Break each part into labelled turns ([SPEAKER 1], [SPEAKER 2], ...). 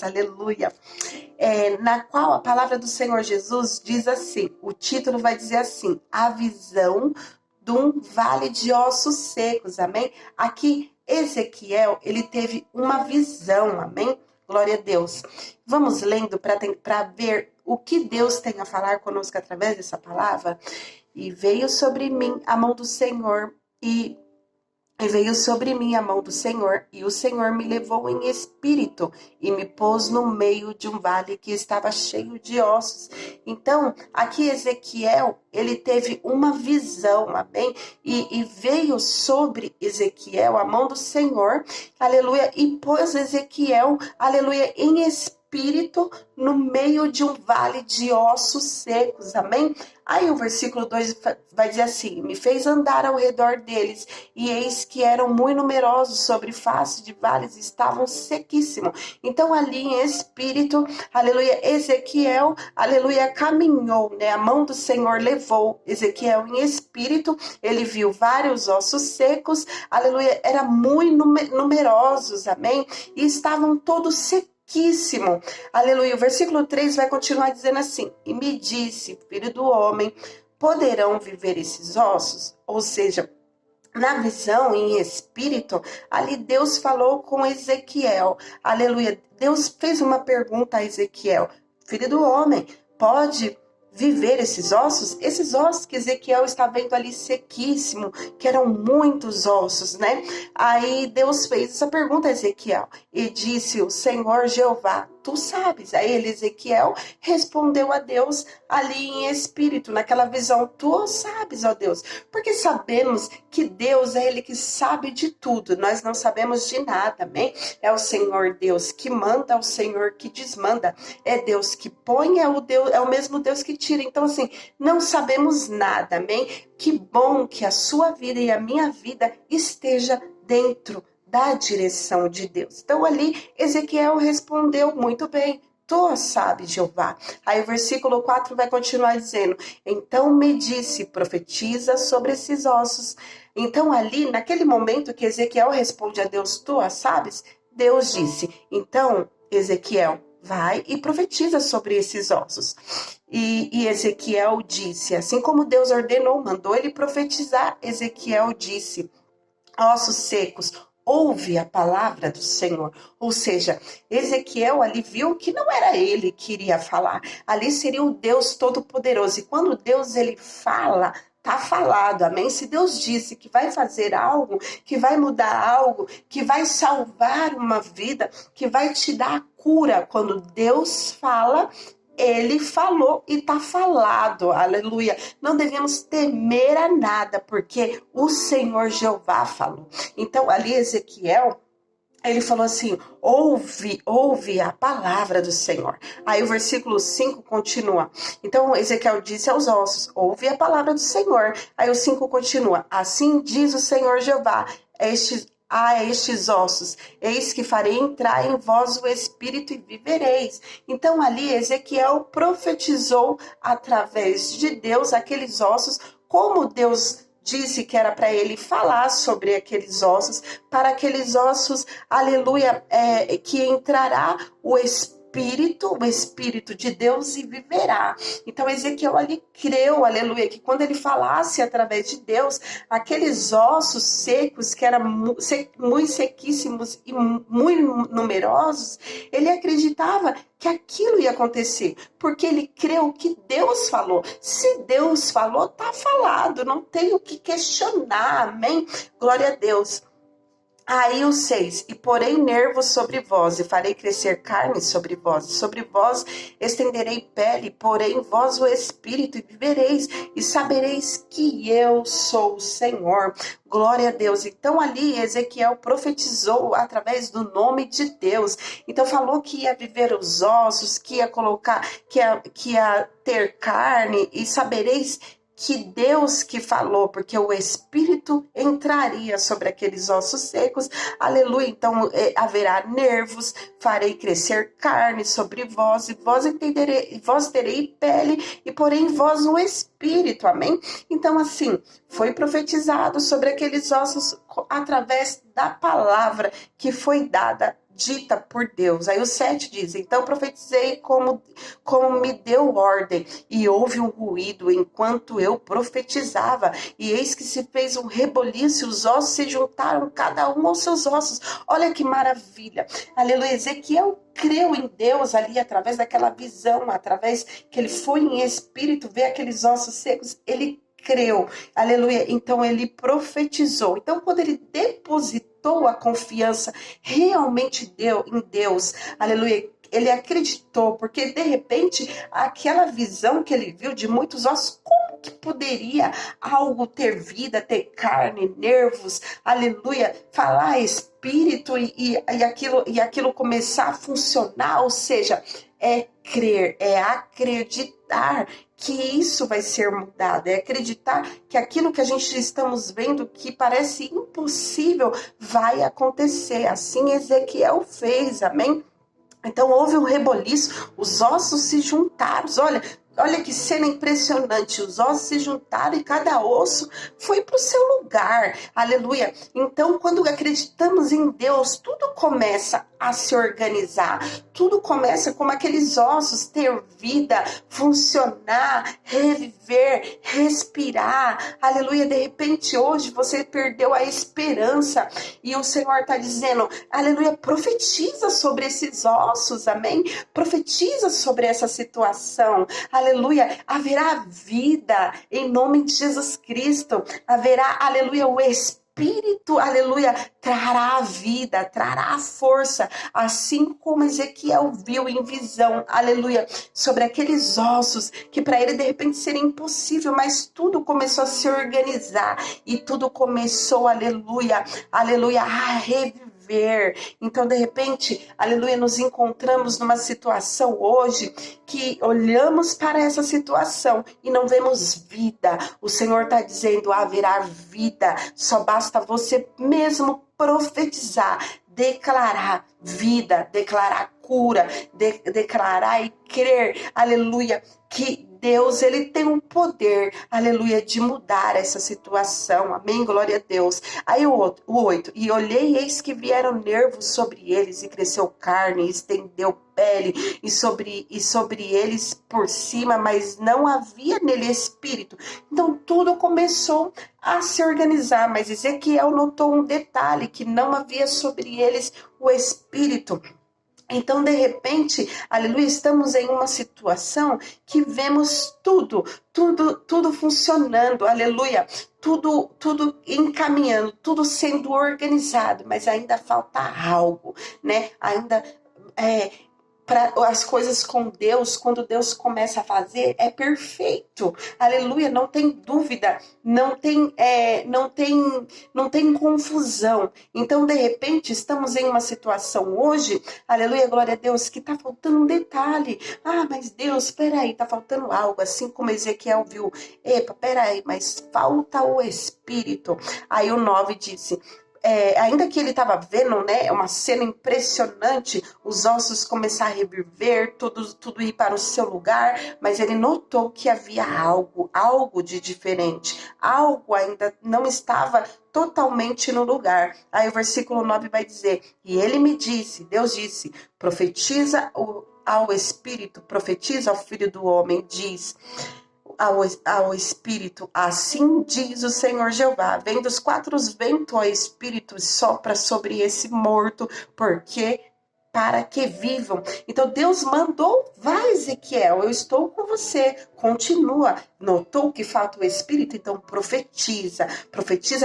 [SPEAKER 1] Deus, aleluia. Na qual a palavra do Senhor Jesus diz assim, o título vai dizer assim, a visão de um vale de ossos secos, amém? Aqui, Ezequiel, ele teve uma visão, amém? Glória a Deus. Vamos lendo para ver o que Deus tem a falar conosco através dessa palavra. E veio sobre mim a mão do Senhor e veio sobre mim a mão do Senhor, e o Senhor me levou em espírito e me pôs no meio de um vale que estava cheio de ossos. Então, aqui Ezequiel, ele teve uma visão, amém? E veio sobre Ezequiel a mão do Senhor, aleluia, e pôs Ezequiel, aleluia, em espírito no meio de um vale de ossos secos, amém? Aí o versículo 2 vai dizer assim, me fez andar ao redor deles, e eis que eram muito numerosos, sobre face de vales estavam sequíssimos. Então ali em espírito, aleluia, Ezequiel, aleluia, caminhou, né? A mão do Senhor levou Ezequiel em espírito, ele viu vários ossos secos, aleluia, eram muito numerosos, amém? E estavam todos sequíssimos. Aleluia. O versículo 3 vai continuar dizendo assim, e me disse, filho do homem, poderão viver esses ossos? Ou seja, na visão, em espírito, ali Deus falou com Ezequiel, aleluia. Deus fez uma pergunta a Ezequiel, filho do homem, pode viver esses ossos? Esses ossos que Ezequiel está vendo ali sequíssimo, que eram muitos ossos, né? Aí Deus fez essa pergunta a Ezequiel e disse, o Senhor Jeová, tu sabes. Aí Ezequiel respondeu a Deus ali em espírito, naquela visão, tu sabes, ó Deus, porque sabemos que Deus é ele que sabe de tudo, nós não sabemos de nada, amém? É o Senhor Deus que manda, é o Senhor que desmanda, é Deus que põe, é o mesmo Deus que tira. Então assim, não sabemos nada, amém? Que bom que a sua vida e a minha vida esteja dentro da direção de Deus. Então ali Ezequiel respondeu muito bem, tu sabes, Jeová. Aí o versículo 4 vai continuar dizendo, então me disse, profetiza sobre esses ossos. Então ali, naquele momento que Ezequiel responde a Deus, tu sabes, Deus disse, então Ezequiel, vai e profetiza sobre esses ossos. E Ezequiel disse, assim como Deus ordenou, mandou ele profetizar, Ezequiel disse, ossos secos, ouve a palavra do Senhor. Ou seja, Ezequiel ali viu que não era ele que iria falar. Ali seria o Deus Todo-Poderoso. E quando Deus ele fala, tá falado, amém? Se Deus disse que vai fazer algo, que vai mudar algo, que vai salvar uma vida, que vai te dar a cura, quando Deus fala, ele falou e tá falado, aleluia. Não devemos temer a nada, porque o Senhor Jeová falou. Então ali Ezequiel, ele falou assim, ouve a palavra do Senhor. Aí o versículo 5 continua. Então Ezequiel disse aos ossos, ouve a palavra do Senhor. Aí o 5 continua, assim diz o Senhor Jeová, estes ossos, eis que farei entrar em vós o Espírito e vivereis. Então ali Ezequiel profetizou através de Deus aqueles ossos, como Deus disse que era para ele falar sobre aqueles ossos, para aqueles ossos, aleluia, que entrará o Espírito de Deus e viverá. Então Ezequiel ali creu, aleluia, que quando ele falasse através de Deus, aqueles ossos secos, que eram muito sequíssimos e muito numerosos, ele acreditava que aquilo ia acontecer, porque ele creu que Deus falou. Se Deus falou, tá falado, não tem o que questionar, amém? Glória a Deus. Aí o 6, e porei nervos sobre vós, e farei crescer carne sobre vós estenderei pele, porei em vós o espírito, e vivereis, e sabereis que eu sou o Senhor. Glória a Deus. Então ali Ezequiel profetizou através do nome de Deus. Então falou que ia viver os ossos, que ia colocar, que ia ter carne, e sabereis que Deus que falou, porque o Espírito entraria sobre aqueles ossos secos, aleluia. Então haverá nervos, farei crescer carne sobre vós, e vós terei pele, e porém em vós o Espírito, amém? Então assim, foi profetizado sobre aqueles ossos através da palavra que foi dada dita por Deus. Aí o 7 diz, então profetizei como me deu ordem, e houve um ruído enquanto eu profetizava, e eis que se fez um reboliço, e os ossos se juntaram, cada um aos seus ossos. Olha que maravilha, aleluia. Ezequiel creu em Deus ali, através daquela visão, através que ele foi em espírito, ver aqueles ossos secos, ele creu, aleluia. Então ele profetizou. Então quando ele depositou a confiança realmente em Deus, aleluia, ele acreditou, porque de repente aquela visão que ele viu de muitos ossos, como que poderia algo ter vida, ter carne, nervos, aleluia, falar espírito e aquilo começar a funcionar? Ou seja, é crer, é acreditar que isso vai ser mudado, é acreditar que aquilo que a gente estamos vendo que parece impossível vai acontecer. Assim Ezequiel fez, amém? Então houve um reboliço, os ossos se juntaram. Olha que cena impressionante, os ossos se juntaram e cada osso foi para o seu lugar, aleluia. Então quando acreditamos em Deus, tudo começa a se organizar, tudo começa como aqueles ossos ter vida, funcionar, reviver, respirar, aleluia. De repente hoje você perdeu a esperança e o Senhor está dizendo, aleluia, profetiza sobre esses ossos, amém? Profetiza sobre essa situação, aleluia, haverá vida em nome de Jesus Cristo, haverá, aleluia, o Espírito, aleluia, trará a vida, trará a força, assim como Ezequiel viu em visão, aleluia, sobre aqueles ossos, que para ele de repente seria impossível, mas tudo começou a se organizar, e tudo começou, aleluia, aleluia, a reviver. Então, de repente, aleluia, nos encontramos numa situação hoje que olhamos para essa situação e não vemos vida. O Senhor está dizendo, haverá vida, só basta você mesmo profetizar, declarar vida, declarar cura, declarar e crer, aleluia, que Deus, ele tem um poder, aleluia, de mudar essa situação, amém, glória a Deus. Aí o 8, e olhei, eis que vieram nervos sobre eles, e cresceu carne, e estendeu pele, e sobre eles por cima, mas não havia nele espírito. Então tudo começou a se organizar, mas Ezequiel notou um detalhe, que não havia sobre eles o espírito. Então, de repente, aleluia, estamos em uma situação que vemos tudo funcionando, aleluia, tudo encaminhando, tudo sendo organizado, mas ainda falta algo, né? Ainda para as coisas com Deus, quando Deus começa a fazer, é perfeito, aleluia, não tem dúvida, não tem confusão. Então, de repente, estamos em uma situação hoje, aleluia, glória a Deus, que está faltando um detalhe. Ah, mas Deus, peraí, está faltando algo, assim como Ezequiel viu, epa, peraí, mas falta o Espírito. Aí o 9 disse, ainda que ele estava vendo, né, uma cena impressionante, os ossos começaram a reviver, tudo ir para o seu lugar, mas ele notou que havia algo de diferente, algo ainda não estava totalmente no lugar. Aí o versículo 9 vai dizer, e ele me disse, Deus disse, profetiza ao Espírito, profetiza ao Filho do Homem, diz ao Espírito, assim diz o Senhor Jeová, vem dos quatro ventos, ó Espírito, sopra sobre esse morto, porque para que vivam. Então Deus mandou, vai Ezequiel, eu estou com você, continua. Notou que falta o Espírito? Então profetiza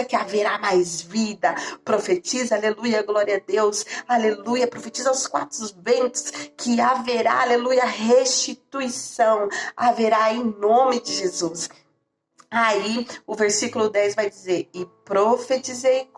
[SPEAKER 1] que haverá mais vida, profetiza, aleluia, glória a Deus, aleluia, profetiza aos quatro ventos que haverá, aleluia, restituição, haverá em nome de Jesus. Aí o versículo 10 vai dizer, e profetizei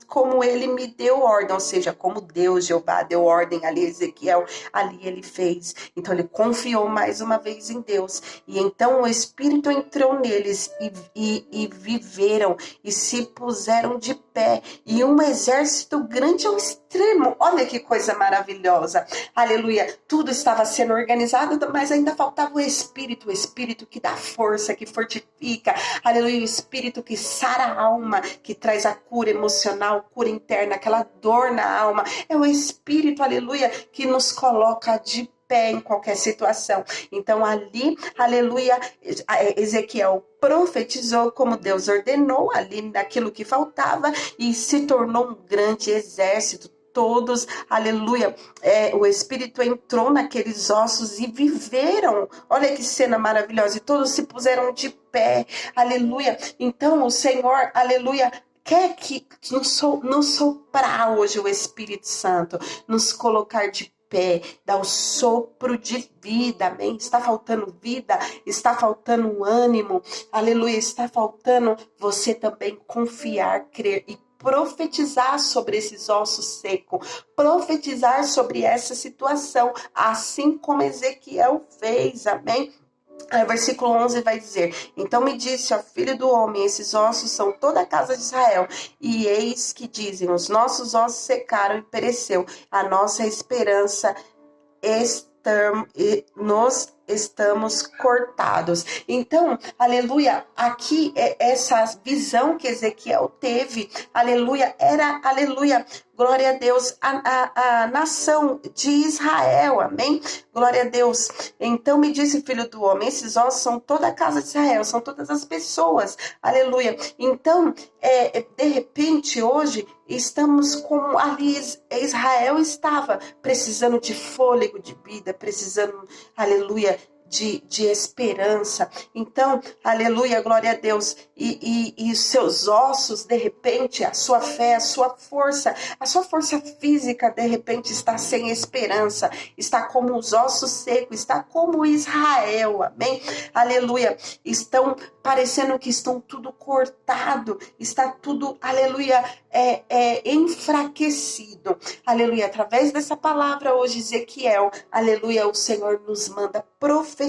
[SPEAKER 1] como ele me deu ordem, ou seja, como Deus, Jeová, deu ordem ali a Ezequiel, ali ele fez. Então ele confiou mais uma vez em Deus, e então o Espírito entrou neles e viveram, e se puseram de pé, e um exército grande ao extremo. Olha que coisa maravilhosa. Aleluia. Tudo estava sendo organizado, mas ainda faltava o Espírito que dá força, que fortifica. Aleluia. O Espírito que sara a alma, que traz a cura emocional, cura interna, aquela dor na alma. É o Espírito, aleluia, que nos coloca de pé em qualquer situação. Então ali, aleluia, Ezequiel profetizou como Deus ordenou, ali naquilo que faltava, e se tornou um grande exército. Todos, aleluia, o Espírito entrou naqueles ossos e viveram. Olha que cena maravilhosa. E todos se puseram de pé, aleluia. Então o Senhor, aleluia, quer que nos soprar hoje o Espírito Santo, nos colocar de pé, dar o sopro de vida, amém? Está faltando vida, está faltando ânimo, aleluia, está faltando você também confiar, crer e profetizar sobre esses ossos secos, profetizar sobre essa situação, assim como Ezequiel fez, amém? Versículo 11 vai dizer: então me disse, ó filho do homem, esses ossos são toda a casa de Israel, e eis que dizem, os nossos ossos secaram e pereceu, a nossa esperança nós estamos cortados. Então, aleluia, aqui essa visão que Ezequiel teve, aleluia, era, aleluia, glória a Deus, a nação de Israel, amém? Glória a Deus. Então me disse, filho do homem, esses ossos são toda a casa de Israel, são todas as pessoas, aleluia. Então, de repente, hoje, estamos como ali Israel estava, precisando de fôlego de vida, precisando, aleluia, de esperança. Então, aleluia, glória a Deus, e os seus ossos, de repente, a sua fé, a sua força física, de repente, está sem esperança, está como os ossos secos, está como Israel, amém? Aleluia, estão parecendo que estão tudo cortado, está tudo, aleluia, enfraquecido, aleluia. Através dessa palavra hoje, Ezequiel, aleluia, o Senhor nos manda profetizar.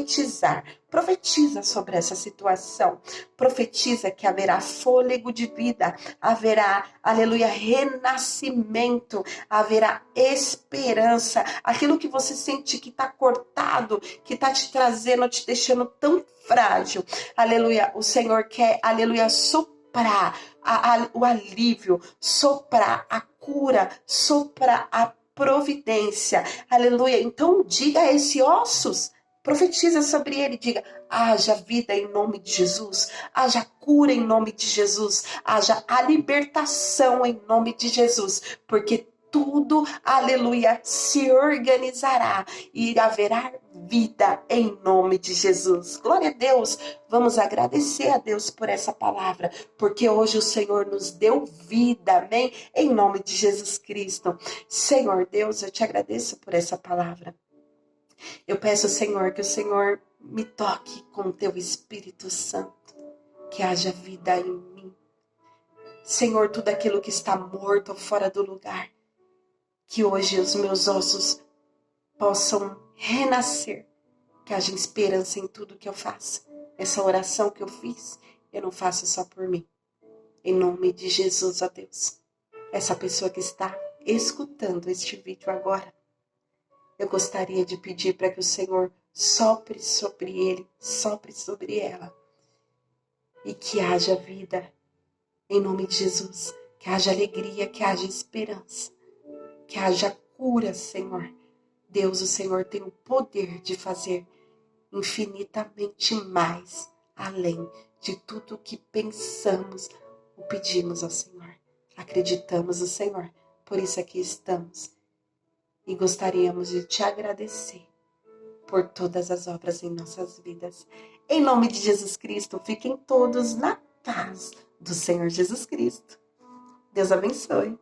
[SPEAKER 1] Profetiza sobre essa situação, profetiza que haverá fôlego de vida, haverá, aleluia, renascimento, haverá esperança. Aquilo que você sente que está cortado, que está te trazendo, te deixando tão frágil, aleluia, o Senhor quer, aleluia, soprar o alívio, soprar a cura, soprar a providência, aleluia. Então diga a esses ossos, profetiza sobre ele, diga, haja vida em nome de Jesus, haja cura em nome de Jesus, haja a libertação em nome de Jesus, porque tudo, aleluia, se organizará e haverá vida em nome de Jesus. Glória a Deus. Vamos agradecer a Deus por essa palavra, porque hoje o Senhor nos deu vida, amém? Em nome de Jesus Cristo. Senhor Deus, eu te agradeço por essa palavra. Eu peço, Senhor, que o Senhor me toque com o teu Espírito Santo, que haja vida em mim. Senhor, tudo aquilo que está morto ou fora do lugar, que hoje os meus ossos possam renascer, que haja esperança em tudo que eu faço. Essa oração que eu fiz, eu não faço só por mim. Em nome de Jesus, ó Deus. Essa pessoa que está escutando este vídeo agora, eu gostaria de pedir para que o Senhor sopre sobre ele, sopre sobre ela. E que haja vida, em nome de Jesus. Que haja alegria, que haja esperança. Que haja cura, Senhor. Deus, o Senhor tem o poder de fazer infinitamente mais, além de tudo que pensamos ou pedimos ao Senhor. Acreditamos no Senhor, por isso aqui estamos. E gostaríamos de te agradecer por todas as obras em nossas vidas. Em nome de Jesus Cristo, fiquem todos na paz do Senhor Jesus Cristo. Deus abençoe.